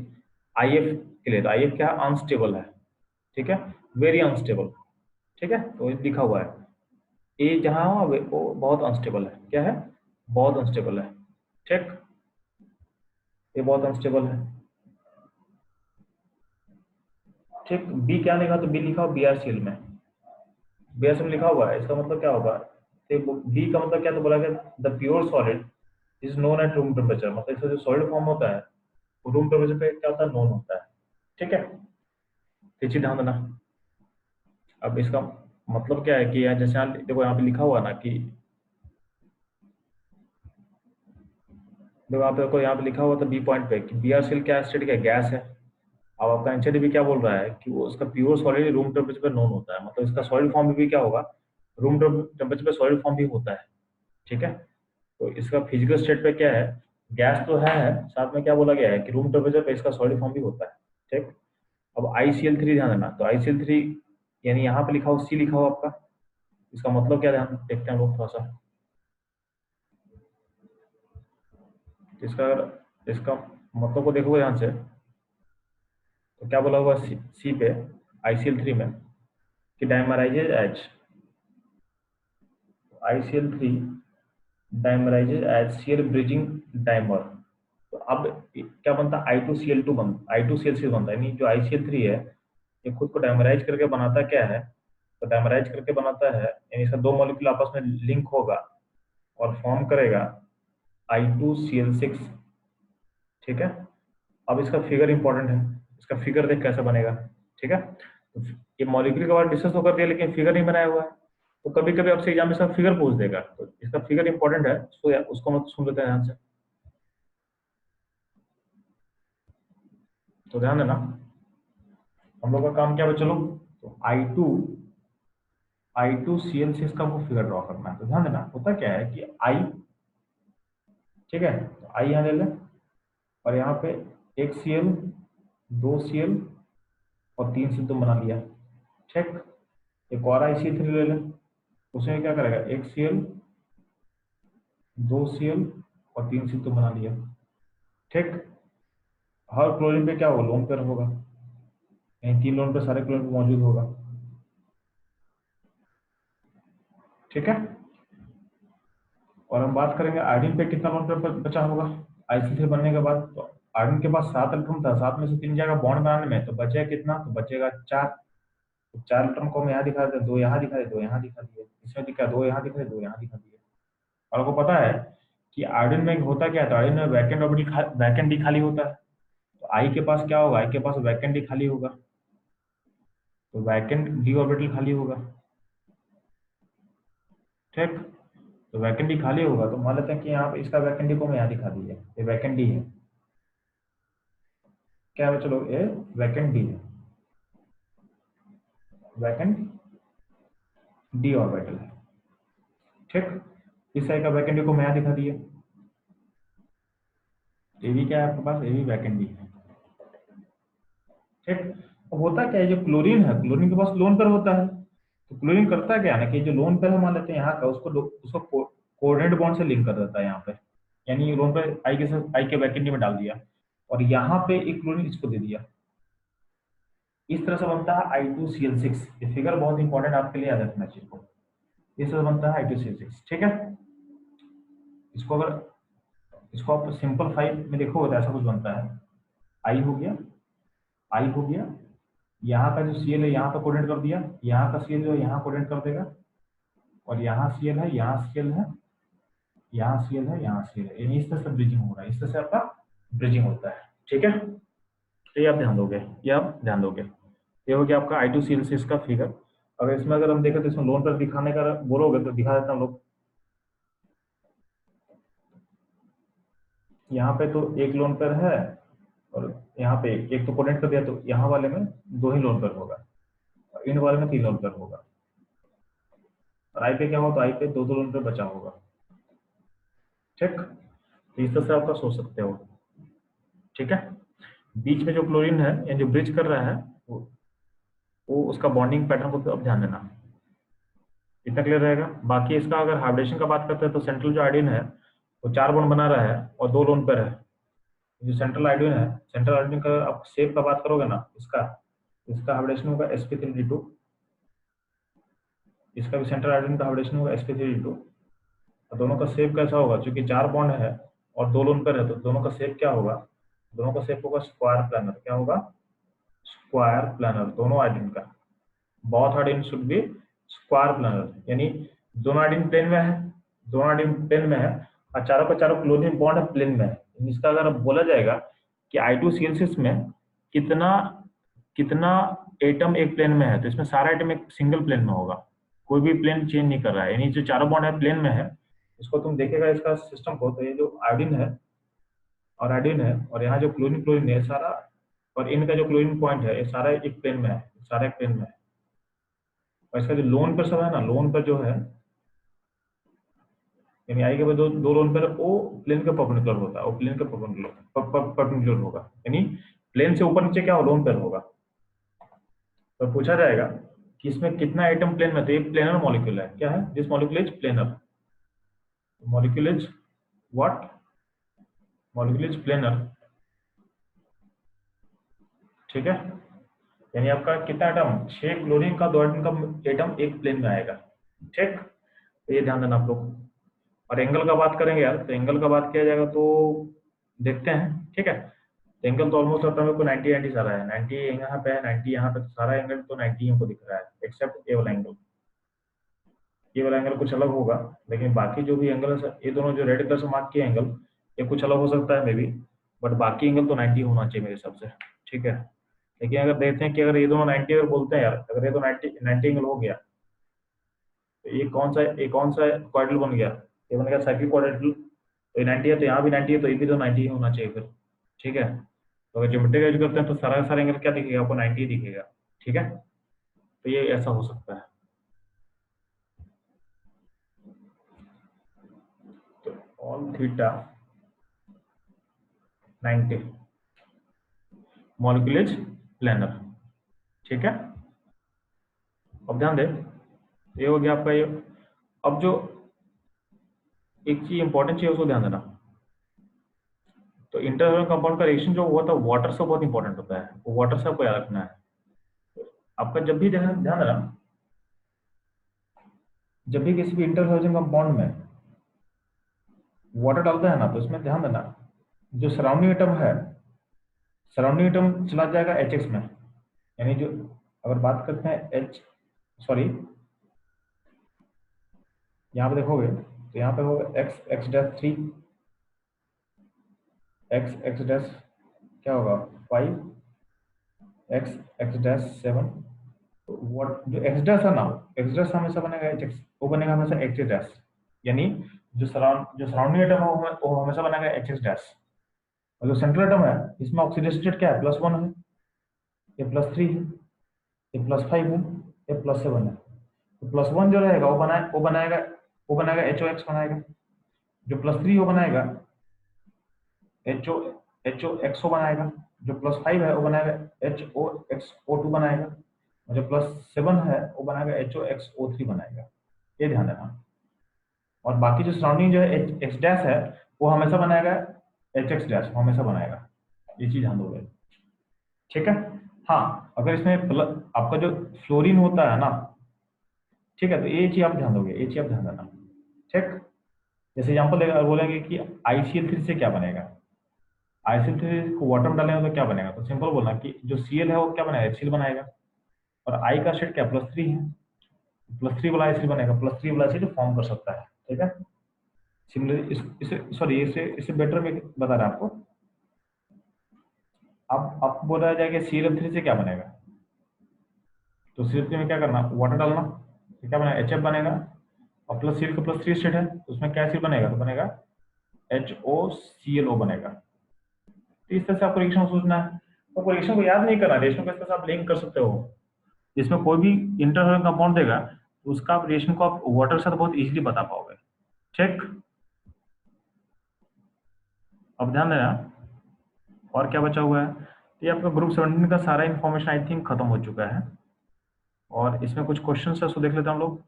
[SPEAKER 1] आई एफ के लिए। तो आई एफ क्या है, अनस्टेबल है, ठीक है, वेरी अनस्टेबल, ठीक है। तो ये लिखा हुआ है ए जहाँ हो वो बहुत अनस्टेबल है, क्या है, बहुत अनस्टेबल है, ठीक, ये बहुत अनस्टेबल है, ठीक। बी क्या लिखा, तो बी लिखा हो बीआरसीएल में, बीआरसीएल में लिखा हुआ है, इसका मतलब क्या होगा, बी का मतलब क्या, तो बोला गया the pure solid is known at room temperature, मतलब इसका जो सॉलिड फॉर्म होता है वो रूम टेम्परेचर पे क्या होता है, नोन होता है, ठीक है। तो ये चीज ध्यान देना। अब इसका मतलब क्या है कि यहाँ जैसे यहाँ देखो, यहाँ पे लिखा हुआ ना कि, देखो यहाँ पे लिखा हुआ था बी पॉइंट पे कि बीआरसीएल क्या स्टेट क्या गैस है। अब आपका एनसीडी भी क्या बोल रहा है कि वो उसका प्योर सॉलिड रूम टेम्परेचर पे नोन होता है, मतलब इसका सॉलिड फॉर्म भी क्या होगा, रूम टेम्परेचर पे सॉलिड फॉर्म भी होता है, ठीक है। तो इसका फिजिकल स्टेट पे क्या है, गैस तो है, साथ में क्या बोला गया है कि रूम टेम्परेचर पे इसका सॉलिड फॉर्म भी होता है, ठीक। अब ICl3 ध्यान देना, तो ICl3 यानी यहाँ पे लिखा हो सी लिखा हो आपका, इसका मतलब क्या, ध्यान देखते हैं हम लोग थोड़ा सा। इसका इसका मतलब को देखोगे ध्यान से, तो क्या बोला हुआ सी पे ICl3 में कि डायमराइजेज एच, ICl3 डायमराइजेज एच सीएल ब्रिजिंग डायमर। तो अब क्या बनता है, I2Cl2 I2Cl6 बनता है, यानी जो ICl3 है ये खुद को डायमराइज करके बनाता क्या है, तो डायमराइज करके बनाता है, यानी इसका दो मॉलिक्यूल आपस में लिंक होगा और फॉर्म करेगा I2Cl6, ठीक है। अब इसका फिगर इंपॉर्टेंट है, इसका फिगर देख कैसे बनेगा, ठीक है। तो ये मॉलिक्यूल के बारे में डिस्कस तो कर दिया, लेकिन फिगर नहीं बनाया हुआ है, तो कभी कभी आपसे एग्जाम में इसका फिगर पूछ देगा, तो इसका फिगर इंपॉर्टेंट है, उसको मत सुन लेते हैं ध्यान से। तो ध्यान देना, हम लोग का काम क्या है चलो, तो I2Cl6 का वो फिगर ड्रॉ करना है। तो ध्यान देना, होता क्या है कि I, ठीक है, तो I यहाँ ले लें, और यहाँ पे एक Cl, दो Cl और तीन Cl तुम बना लिया, ठीक। एक और IC3 ले लें, उसमें क्या करेगा, एक Cl, दो Cl और तीन Cl तुम बना लिया, ठीक। हर क्लोरीन पे क्या होगा, लोन पेयर होगा, यानी तीन लोन पे सारे क्लोरीन पे मौजूद होगा, ठीक है। और हम बात करेंगे आयोडीन पे कितना लोन पेयर बचा होगा IC3 बनने के बाद। तो आयोडीन के पास 7 इलेक्ट्रॉन था, 7 में से 3 जाएगा बॉन्ड बनाने में, तो बचेगा कितना, तो बचेगा 4। तो 4 इलेक्ट्रॉन को हम यहाँ दिखा देते, 2 यहाँ दिखा दे, 2 यहाँ दिखा दिए, इसमें दिखा 2 यहाँ दिखा दे, 2 यहाँ दिखा दिए। और आपको पता है कि आयोडीन में होता क्या है, तो आयोडीन में वैकेंट ऑर्बिटल वैकेंट डी खाली होता है, तो आई के पास क्या होगा, आई के पास वैकेंट डी खाली होगा, तो वैकेंट डी ऑर्बिटल खाली होगा, ठीक। तो वैकेंट डी खाली होगा, तो मान लेते हैं कि यहाँ पे इसका वैकेंट डी को मैं यहाँ दिखा दिया, ये वैकेंट डी है, क्या है, चलो ये वैकेंट डी है, वैकेंट डी ऑर्बिटल है, ठीक। इस साइड का वैकेंट डी को मैं यहाँ दिखा दिया, ये भी क्या है आपके पास, ये भी वैकेंट डी है, ठीक। अब होता क्या है, जो क्लोरीन है, क्लोरीन के पास लोन पेयर होता है, तो क्लोरीन करता क्या है ना कि जो लोन पेयर है मान लेते हैं यहाँ का, उसको कोऑर्डिनेट बॉन्ड से लिंक कर देता है यहाँ पे, यानी लोन पेयर आई के साथ आई के वैकेंट डी में डाल दिया, और यहाँ पे एक क्लोरीन इसको दे दिया, इस तरह से बनता है I2Cl6। ये फिगर बहुत इंपॉर्टेंट आपके लिए याद रखना चाहिए को, इस तरह बनता है I2Cl6, ठीक है। इसको अगर इसको आप सिंपल फाइव में देखोगे तो ऐसा कुछ बनता है, आई हो गया, आई हो गया, यहाँ का जो Cl है यहाँ पे कोऑर्डिनेट कर दिया, यहाँ का Cl जो है यहाँ कोऑर्डिनेट कर देगा, और यहाँ Cl है, यहाँ Cl है, यहाँ Cl है, यहाँ Cl है, यानी इस तरह से ब्रिजिंग हो रहा है, इस तरह से आपका ब्रिजिंग होता है, ठीक है। तो ये आप ध्यान दोगे, ये आप ध्यान दोगे, ये हो गया आपका I2Cl6 का फिगर। अगर इसमें अगर हम देखें तो इसमें लोन पर दिखाने का बोलोगे तो दिखा देता हम लोग, यहाँ पे तो एक लोन पर है, और यहाँ पे एक तो कोऑर्डिनेट कर दिया, तो यहाँ वाले में 2 ही लोन पर होगा, और इन वाले में 3 लोन पर होगा। और आई पे क्या हो, तो आई पे दो दो लोन पे बचा होगा। ठीक, तो इस तरह से आपका सोच सकते हो। ठीक है, बीच में जो क्लोरीन है या जो ब्रिज कर रहा है वो उसका बॉन्डिंग पैटर्न को तो अब ध्यान देना। इतना क्लियर रहेगा। बाकी इसका अगर हाइब्रिडेशन का बात करते हैं तो सेंट्रल जो आयोडीन है वो 4 बॉन्ड बना रहा है और 2 लोन पेयर है। जो सेंट्रल आयोडीन है, सेंट्रल आयोडीन का आप शेप का बात करोगे ना, इसका इसका हाइब्रिडेशन होगा sp3d2। इसका भी सेंट्रल आयोडीन का हाइब्रिडेशन होगा sp3d2। और दोनों का शेप कैसा होगा, क्योंकि 4 बॉन्ड है और 2 लोन पेयर है, तो दोनों का शेप क्या होगा, दोनों का शेप होगा स्क्वायर प्लानर। क्या होगा, स्क्वायर प्लानर, दोनों आयोडीन का। Both iodine should be square planar, यानी दोनों आयोडीन प्लेन में है, दोनों आयोडीन प्लेन में है और चारों का चारों क्लोरीन बॉन्ड है प्लेन में है। इसका अगर बोला जाएगा कि I2CL6 में कितना कितना एटम एक प्लेन में है, तो इसमें सारा एटम एक सिंगल प्लेन में होगा, कोई भी प्लेन चेंज नहीं कर रहा है, यानी जो चारों बॉन्ड है प्लेन में है। इसको तुम देखेगा इसका सिस्टम को, तो ये जो आयोडीन है और यहाँ जो क्लोरीन क्लोरीन है सारा, और इनका जो क्लोरीन पॉइंट है ये सारा एक प्लेन में है, सारा एक प्लेन में है। और इसका जो लोन पर सब है ना, लोन पर जो है, यानी आई के बाद दो दो लोन पर वो प्लेन के परपेंडिकुलर होता है, वो प्लेन के परपेंडिकुलर होगा, यानी प्लेन से ऊपर नीचे क्या हो, लोन पर होगा। तो पूछा जाएगा कि इसमें कितना एटम प्लेन में, तो ये प्लेनर मॉलिक्यूल है। क्या है, this molecule is planar, molecule is what, molecule is planar. ठीक है, यानी आपका कितना एटम, 6 क्लोरीन का 2 आयोडीन का एटम एक प्लेन में आएगा। ठीक, तो ये ध्यान देना आप लोग। और एंगल का बात करेंगे यार, तो एंगल का बात किया जाएगा तो देखते हैं। ठीक है, तो एंगल तो ऑलमोस्ट अपने मेरे को 90 90 सारा है, 90 यहाँ पे है, 90 यहाँ पे, तो सारा एंगल तो 90 हमको दिख रहा है एक्सेप्ट ए वाला एंगल। ये वाला एंगल कुछ अलग होगा, लेकिन बाकी जो भी एंगल है, ये दोनों जो रेड कलर से मार्क किए एंगल, ये कुछ अलग हो सकता है मे बी, बट बाकी एंगल तो 90 होना चाहिए मेरे हिसाब से। ठीक है, लेकिन अगर देखते हैं कि अगर ये दोनों 90 अगर बोलते हैं यार, अगर ये तो 90 एंगल हो गया, तो ये कौन सा क्वाड्रेंट बन गया, ये बन गया साइक्लिक क्वाड्रेंट। तो ये 90 है, तो यहाँ भी 90 है, तो ये भी तो 90 ही होना चाहिए फिर। ठीक है, तो अगर ज्योमेट्री का यूज करते हैं तो सारा सारा एंगल क्या दिखेगा आपको, 90 दिखेगा। ठीक है, तो ये ऐसा हो सकता है। तो all theta 90, molecule is planar. ठीक है, अब ध्यान दे, ये हो गया आपका ये। अब जो एक चीज इंपॉर्टेंट चीज है उसको ध्यान देना, तो इंटरनल कंपाउंड का रिएक्शन जो हुआ था वाटर से बहुत इंपॉर्टेंट होता है, वो वाटर से आपको याद रखना है। आपका जब भी ध्यान ध्यान देना, जब भी किसी भी इंटरहाइड्रोजन कंपाउंड में वाटर डालता है ना, तो इसमें ध्यान देना जो सराउंडिंग एटम है, सराउंडिंग एटम चला जाएगा HX में, यानी जो अगर बात करते हैं H, सॉरी यहाँ पे देखोगे तो यहाँ पे होगा X(3), X() क्या होगा 5, X(7). तो what जो X' है ना, X' हमेशा बनेगा HX, वो बनेगा हमेशा HX', यानी जो सराउंडिंग एटम है वो हमेशा बनेगा HX'। और जो सेंट्रल एटम है इसमें ऑक्सीडेशन स्टेट क्या है, +1 है, ये +3 है, ये +5 है, ये +7 है। तो +1 जो रहेगा वो बनाएगा HOX बनाएगा, जो +3 वो बनाएगा HOXO बनाएगा, जो +5 है वो बनाएगा HOXO2 बनाएगा, और जो +7 है वो बनाएगा HOXO3 बनाएगा। ये ध्यान देना। और बाकी जो सराउंडिंग जो है X' है वो हमेशा बनाएगा HX', वो हमेशा बनाएगा। ये चीज ध्यान दोगे। ठीक है, हाँ अगर इसमें आपका जो फ्लोरीन होता है ना, ठीक है, तो ये चीज आप ध्यान दोगे, ये चीज आप ध्यान देना। ठीक, जैसे एग्जाम्पल बोलेंगे कि ICl3 से क्या बनेगा, ICl3 को वाटर में डालेंगे तो क्या बनेगा, तो सिंपल बोलना कि जो Cl है वो क्या बनाएगा, HCl बनाएगा, और I का शेड क्या +3 है, +3 वाला एसिड बनेगा, +3 वाला एसिड फॉर्म कर सकता है। ठीक है, सिमिलरली इसे सॉरी इसे बेटर में बता रहा आपको। अब आपको बोला जाएगा Cl3 से क्या बनेगा, तो Cl3 में क्या करना, वाटर डालना, तो क्या बनेगा HF बनेगा, और Cl का +3 स्टेट है तो उसमें क्या एसिड बनेगा, तो बनेगा HOClO बनेगा। तो इस तरह से आपको रिएक्शन सोचना है, तो रिएक्शन को याद नहीं करना, रिएक्शन को इस तरह से आप लिंक कर सकते हो, जिसमें कोई भी इंटरहाइड्रोजन कंपाउंड देगा तो उसका आप रिएक्शन को आप वाटर के साथ बहुत इजीली बता पाओगे। ठीक, अब ध्यान देना और क्या बचा हुआ है। तो ये आपका ग्रुप 17 का सारा इन्फॉर्मेशन आई थिंक खत्म हो चुका है, और इसमें कुछ क्वेश्चन है, उसको देख लेते हैं हम लोग।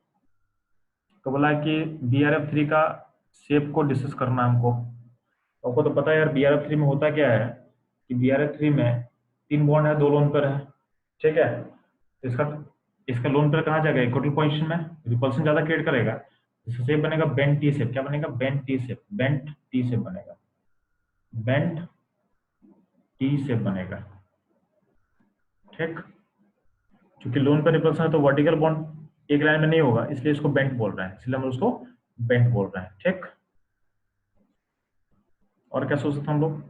[SPEAKER 1] तो बोला है कि BRF3 का शेप को डिस्कस करना है हमको। तो आपको तो पता है यार BRF3 में होता क्या है कि BRF3 में 3 बॉन्ड है, 2 लोन पेयर है। ठीक है, इसका इसका लोन पेयर कहाँ जाएगा, इक्वल पोजीशन में, रिपल्सन ज्यादा क्रिएट करेगा। इसका शेप बनेगा बेंट टी शेप। क्या बनेगा, bent T shape, bent T shape बनेगा, बेंट टी शेप बनेगा। ठीक, क्योंकि लोन पे रिपल्सन है तो वर्टिकल बॉन्ड एक लाइन में नहीं होगा, इसलिए इसको बेंट बोल रहे हैं, इसलिए हम उसको बेंट बोल रहे हैं। ठीक, और क्या सोच सकते हैं हम लोग।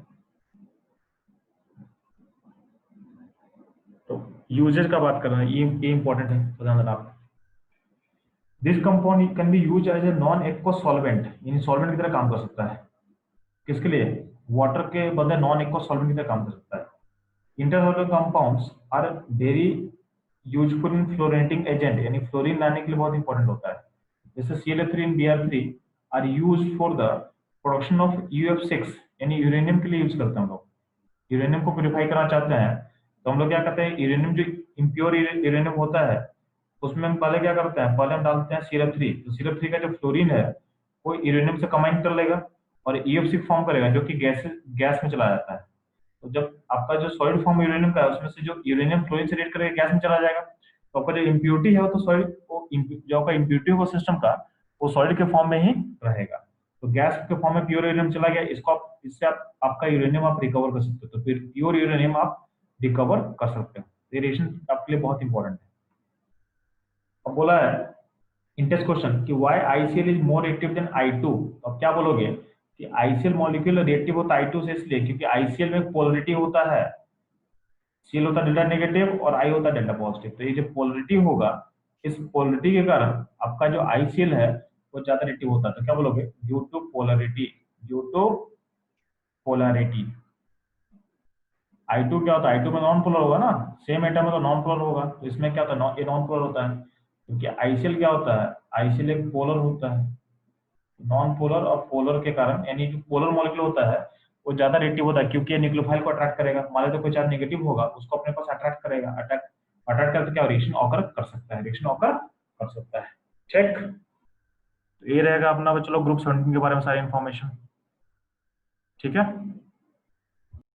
[SPEAKER 1] तो यूजेज का बात कर रहे हैं, ये इंपॉर्टेंट है, तो ध्यान देना आप। This compound can be use as a non aqueous solvent, यानी सॉल्वेंट की तरह काम कर सकता है। किसके लिए, वाटर के बदले नॉन एक्वस सॉल्वेंट की तरह काम कर सकता है। Intersolar compounds are very useful in fluorinating agent, यानी फ्लोरीन लाने के लिए बहुत इंपॉर्टेंट होता है। जैसे ClF3 in BR3 are use for the production of UF6, यानी यूरेनियम के लिए यूज करते हैं हम लोग। यूरेनियम को प्योरीफाई करना चाहते हैं तो हम लोग क्या करते हैं, यूरेनियम जो इम्प्योर यूरेनियम होता है उसमें हम पहले क्या करते हैं, पहले हम डालते हैं ClF3। तो ClF3 का जो फ्लोरीन है वो यूरेनियम से कंबाइन कर लेगा और EF6 फॉर्म करेगा, जो कि गैस में चला जाता है। तो जब आपका जो सॉलिड फॉर्म यूरेनियम का है उसमें से जो यूरेनियम फ्लोरीन से रिएक्ट करके गैस में चला जाएगा, तो आपका जो इम्प्योरिटी है वो तो सॉलिड, वो जो आपका इम्प्योरिटी होगा सिस्टम का, वो सॉलिड के फॉर्म में ही रहेगा। तो गैस के फॉर्म में प्योर यूरेनियम चला गया, इसको आप इससे आप आपका यूरेनियम आप रिकवर कर सकते हो, तो फिर प्योर यूरेनियम आप रिकवर कर सकते हो। ये रिएक्शन आपके लिए बहुत इंपॉर्टेंट है। अब बोला है इंटरेस्ट क्वेश्चन कि why ICl is more active than I2। अब क्या बोलोगे कि ICl मॉलिक्यूल रिएक्टिव होता है I2 से, इसलिए क्योंकि ICl में पोलरिटी होता है, Cl होता है डेल्टा नेगेटिव और I होता है डेल्टा पॉजिटिव। तो ये जो पोलरिटी होगा, इस पोलरिटी के कारण आपका जो ICl है वो ज्यादा रिएक्टिव होता है। तो क्या बोलोगे, due to polarity, due to polarity. I2 क्या होता है, I2 में नॉन पोलर होगा ना, सेम एटम में तो नॉन पोलर होगा, तो इसमें क्या होता है, ये नॉन पोलर होता है। क्योंकि ICl क्या होता है, ICl एक पोलर होता है, नॉन पोलर और पोलर के कारण, यानी जो पोलर मॉलिक्यूल होता है वो ज्यादा रिएक्टिव होता है, क्योंकि ये न्यूक्लियोफाइल को अट्रैक्ट करेगा। मान लो कोई चार्ज नेगेटिव होगा उसको अपने पास अट्रैक्ट करेगा, अट्रैक्ट अट्रैक्ट करके क्या रिएक्शन ऑकर कर सकता है, रिएक्शन ऑकर कर सकता है। चेक, तो ये रहेगा अपना, चलो ग्रुप 17 के बारे में सारी इन्फॉर्मेशन। ठीक है।